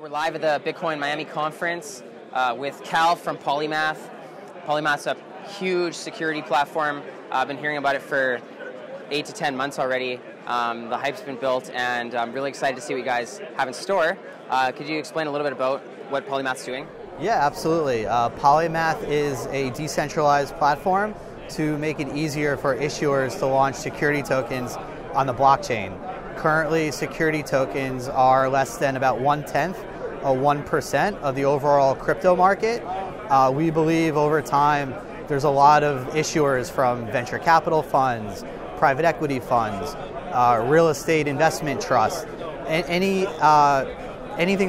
We're live at the Bitcoin Miami conference with Cal from Polymath. Polymath's a huge security platform. I've been hearing about it for 8 to 10 months already. The hype's been built, and I'm really excited to see what you guys have in store. Could you explain a little bit about what Polymath's doing? Yeah, absolutely. Polymath is a decentralized platform to make it easier for issuers to launch security tokens on the blockchain. Currently, security tokens are less than about 1/10 of 1% of the overall crypto market. We believe over time there's a lot of issuers from venture capital funds, private equity funds, real estate investment trusts, anything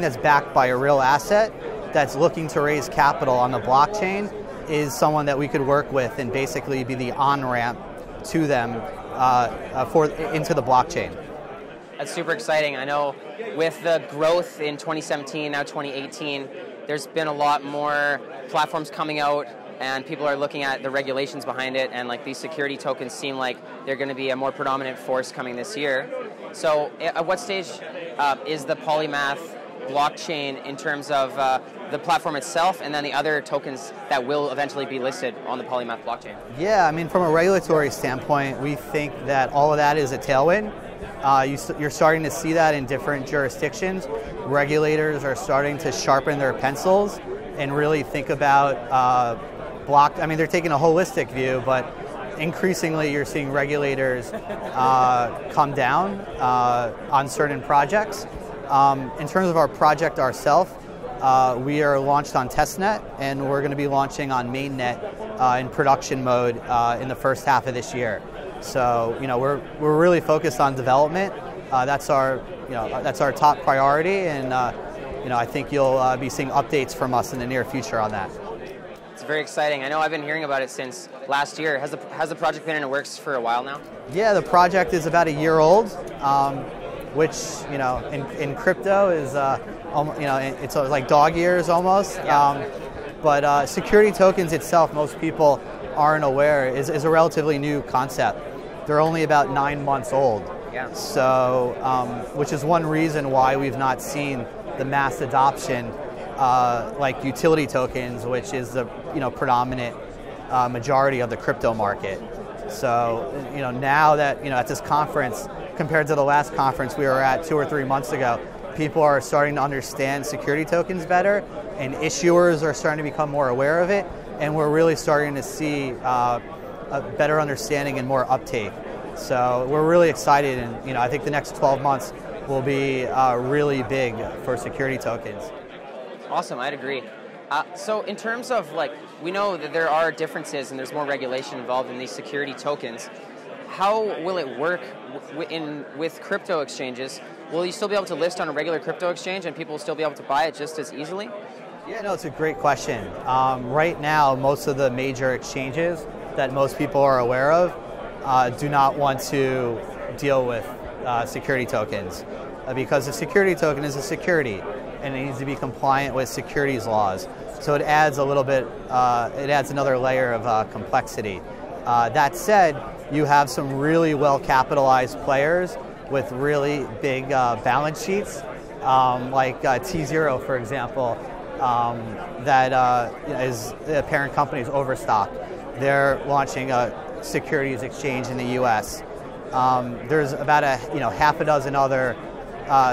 that's backed by a real asset that's looking to raise capital on the blockchain is someone that we could work with and basically be the on-ramp to them into the blockchain. That's super exciting. I know with the growth in 2017, now 2018, there's been a lot more platforms coming out, and people are looking at the regulations behind it, and like these security tokens seem like they're going to be a more predominant force coming this year. So at what stage is the Polymath blockchain in terms of the platform itself and then the other tokens that will eventually be listed on the Polymath blockchain? Yeah, I mean, from a regulatory standpoint, we think that all of that is a tailwind. You're starting to see that in different jurisdictions. Regulators are starting to sharpen their pencils and really think about I mean, they're taking a holistic view, but increasingly you're seeing regulators come down on certain projects. In terms of our project ourselves, we are launched on testnet, and we're going to be launching on mainnet in production mode in the first half of this year. So, we're really focused on development. That's our top priority, and I think you'll be seeing updates from us in the near future on that. It's very exciting. I know I've been hearing about it since last year. Has the project been in the works for a while now? Yeah, the project is about a year old, which in crypto is it's like dog years almost. Yeah. But security tokens itself, most people aren't aware, is a relatively new concept. They're only about 9 months old. Yeah. So, which is one reason why we've not seen the mass adoption like utility tokens, which is the predominant majority of the crypto market. So, now that at this conference, compared to the last conference we were at 2 or 3 months ago, people are starting to understand security tokens better, and issuers are starting to become more aware of it, and we're really starting to see a better understanding and more uptake. So we're really excited, and I think the next 12 months will be really big for security tokens. Awesome, I'd agree. So in terms of we know that there are differences and there's more regulation involved in these security tokens. How will it work with crypto exchanges? Will you still be able to list on a regular crypto exchange and people will still be able to buy it just as easily? Yeah, no, it's a great question. Right now, most of the major exchanges that most people are aware of do not want to deal with security tokens because a security token is a security and it needs to be compliant with securities laws. So it adds a little bit, it adds another layer of complexity. That said, you have some really well-capitalized players with really big balance sheets, like T0, for example, that is the parent company's Overstock. They're launching a securities exchange in the U.S. There's about half a dozen other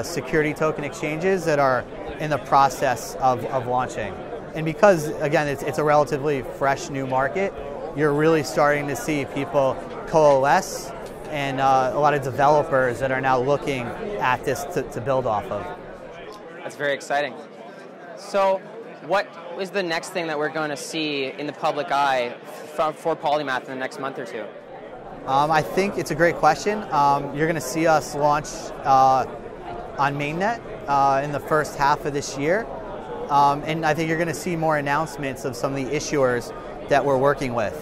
security token exchanges that are in the process of launching. And because, again, it's a relatively fresh new market, you're really starting to see people coalesce and a lot of developers that are now looking at this to build off of. That's very exciting. So what is the next thing that we're going to see in the public eye for Polymath in the next month or two? I think it's a great question. You're going to see us launch on mainnet in the first half of this year. And I think you're going to see more announcements of some of the issuers that we're working with,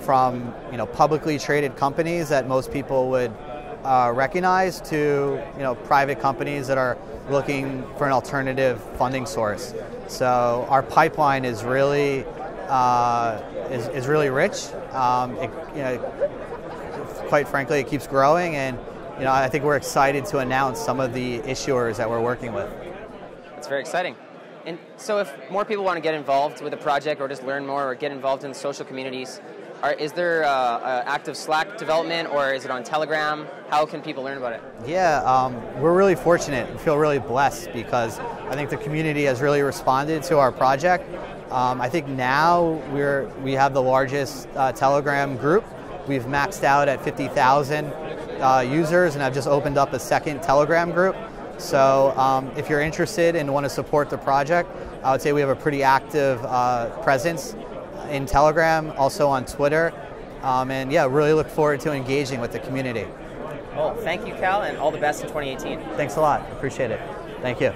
from publicly traded companies that most people would recognize to private companies that are looking for an alternative funding source. So our pipeline is really rich. Quite frankly, it keeps growing, and I think we're excited to announce some of the issuers that we're working with. It's very exciting. And so if more people want to get involved with a project or just learn more or get involved in social communities, is there active Slack development or is it on Telegram? How can people learn about it? Yeah, we're really fortunate and feel really blessed because I think the community has really responded to our project. I think now we have the largest Telegram group. We've maxed out at 50,000 users and I've just opened up a second Telegram group. So if you're interested and want to support the project, I would say we have a pretty active presence in Telegram, also on Twitter, and yeah, really look forward to engaging with the community. Well, thank you, Cal, and all the best in 2018. Thanks a lot. Appreciate it. Thank you.